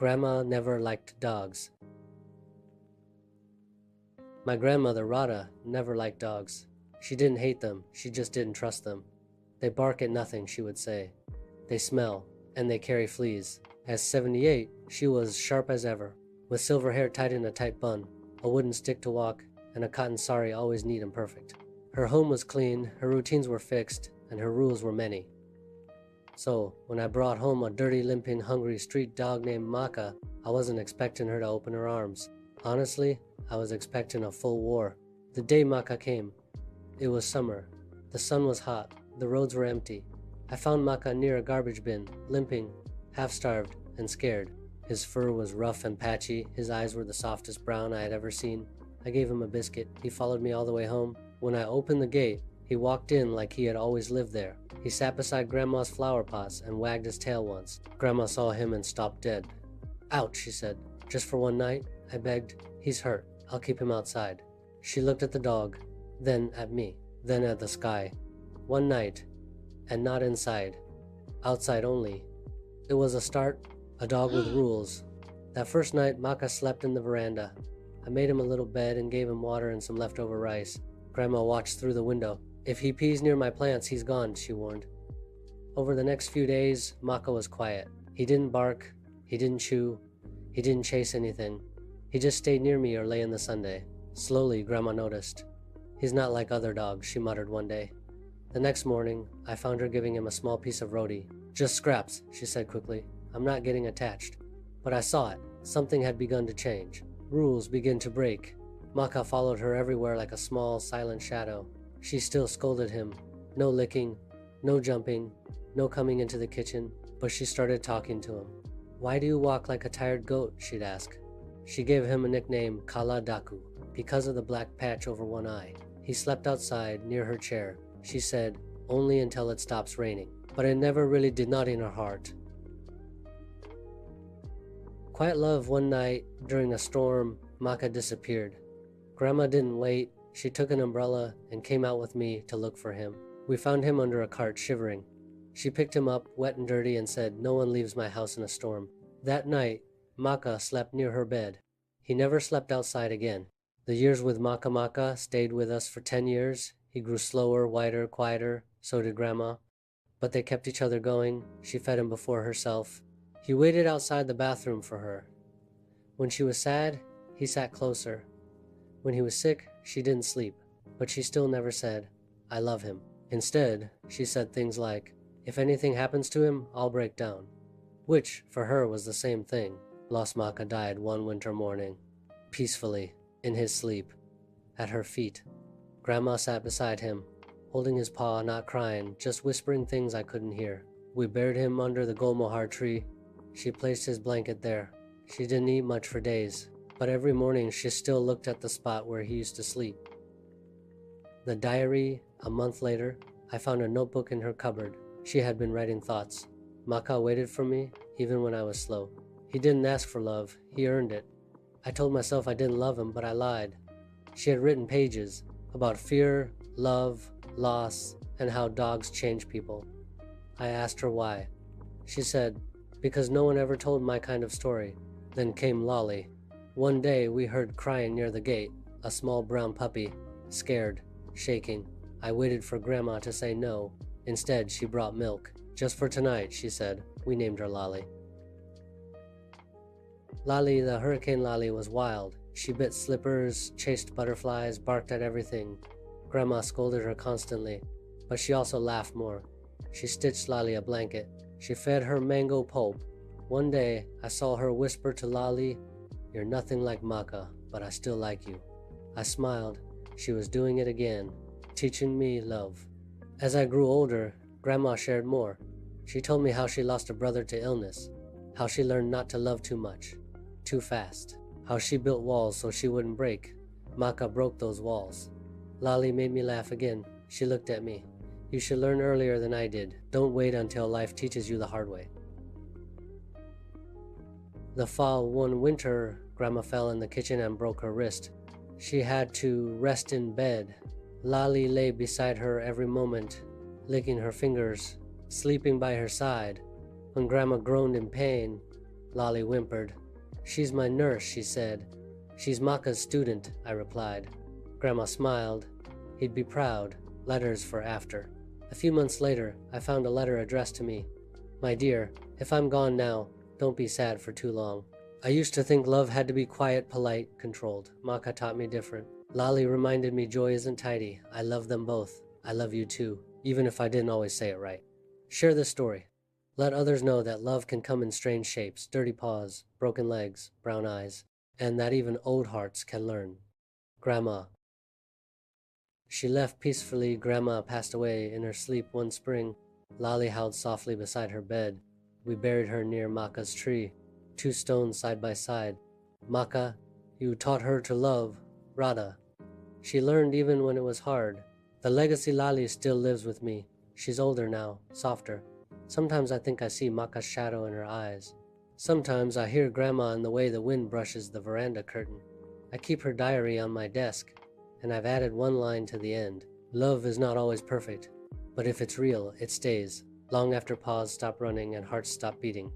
Grandma never liked dogs. My grandmother, Rada, never liked dogs. She didn't hate them, she just didn't trust them. They bark at nothing, she would say. They smell, and they carry fleas. At 78, she was sharp as ever, with silver hair tied in a tight bun, a wooden stick to walk, and a cotton sari always neat and perfect. Her home was clean, her routines were fixed, and her rules were many. So, when I brought home a dirty, limping, hungry street dog named Maka, I wasn't expecting her to open her arms. Honestly, I was expecting a full war. The day Maka came, it was summer. The sun was hot, the roads were empty. I found Maka near a garbage bin, limping, half-starved, and scared. His fur was rough and patchy, his eyes were the softest brown I had ever seen. I gave him a biscuit. He followed me all the way home. When I opened the gate, he walked in like he had always lived there. He sat beside Grandma's flower pots and wagged his tail once. Grandma saw him and stopped dead. "Ouch," she said. "Just for one night?" I begged. "He's hurt. I'll keep him outside." She looked at the dog, then at me, then at the sky. One night, and not inside. Outside only. It was a start, a dog with rules. That first night, Maka slept in the veranda. I made him a little bed and gave him water and some leftover rice. Grandma watched through the window. "If he pees near my plants, he's gone," she warned. Over the next few days, Maka was quiet. He didn't bark, he didn't chew, he didn't chase anything. He just stayed near me or lay in the sundae. Slowly, Grandma noticed. "He's not like other dogs," she muttered one day. The next morning, I found her giving him a small piece of roti. "Just scraps," she said quickly. "I'm not getting attached." But I saw it. Something had begun to change. Rules began to break. Maka followed her everywhere like a small, silent shadow. She still scolded him. No licking, no jumping, no coming into the kitchen, but she started talking to him. "Why do you walk like a tired goat?" she'd ask. She gave him a nickname, Kala Daku, because of the black patch over one eye. He slept outside, near her chair. She said, "Only until it stops raining." But it never really did not in her heart. Quiet love one night, during a storm, Maka disappeared. Grandma didn't wait. She took an umbrella and came out with me to look for him. We found him under a cart, shivering. She picked him up, wet and dirty, and said, "No one leaves my house in a storm." That night, Maka slept near her bed. He never slept outside again. The years with Maka stayed with us for 10 years. He grew slower, whiter, quieter. So did Grandma. But they kept each other going. She fed him before herself. He waited outside the bathroom for her. When she was sad, he sat closer. When he was sick, she didn't sleep. But she still never said, "I love him." Instead, she said things like, "If anything happens to him, I'll break down." Which, for her, was the same thing. Lost Maka died one winter morning. Peacefully, in his sleep, at her feet. Grandma sat beside him, holding his paw, not crying, just whispering things I couldn't hear. We buried him under the gulmohar tree. She placed his blanket there. She didn't eat much for days, but every morning she still looked at the spot where he used to sleep. The diary, a month later, I found a notebook in her cupboard. She had been writing thoughts. Maka waited for me, even when I was slow. He didn't ask for love, he earned it. I told myself I didn't love him, but I lied. She had written pages about fear, love, loss, and how dogs change people. I asked her why. She said, "Because no one ever told my kind of story." Then came Lolly. One day we heard crying near the gate, a small brown puppy, scared, shaking. I waited for Grandma to say no. Instead, she brought milk. "Just for tonight," she said. We named her Lolly. Lolly, the Hurricane Lolly, was wild. She bit slippers, chased butterflies, barked at everything. Grandma scolded her constantly, but she also laughed more. She stitched Lolly a blanket. She fed her mango pulp. One day, I saw her whisper to Lolly, "You're nothing like Maka, but I still like you." I smiled. She was doing it again, teaching me love. As I grew older, Grandma shared more. She told me how she lost a brother to illness, how she learned not to love too much, too fast, how she built walls so she wouldn't break. Maka broke those walls. Lolly made me laugh again. She looked at me. "You should learn earlier than I did. Don't wait until life teaches you the hard way." The fall one winter, Grandma fell in the kitchen and broke her wrist. She had to rest in bed. Lolly lay beside her every moment, licking her fingers, sleeping by her side. When Grandma groaned in pain, Lolly whimpered. She's my nurse, she said. She's Maka's student, I replied. Grandma smiled. He'd be proud. Letters for after. A few months later, I found a letter addressed to me. My dear, if I'm gone now, don't be sad for too long. I used to think love had to be quiet, polite, controlled. Maka taught me different. Lolly reminded me joy isn't tidy. I love them both. I love you too, even if I didn't always say it right. Share this story. Let others know that love can come in strange shapes, dirty paws, broken legs, brown eyes, and that even old hearts can learn. Grandma. She left peacefully. Grandma passed away in her sleep one spring. Lolly howled softly beside her bed. We buried her near Maka's tree, 2 stones side by side. Maka, you taught her to love. Radha. She learned even when it was hard. The legacy Lolly still lives with me. She's older now, softer. Sometimes I think I see Maka's shadow in her eyes. Sometimes I hear Grandma in the way the wind brushes the veranda curtain. I keep her diary on my desk, and I've added one line to the end. Love is not always perfect, but if it's real, it stays, long after paws stop running and hearts stop beating.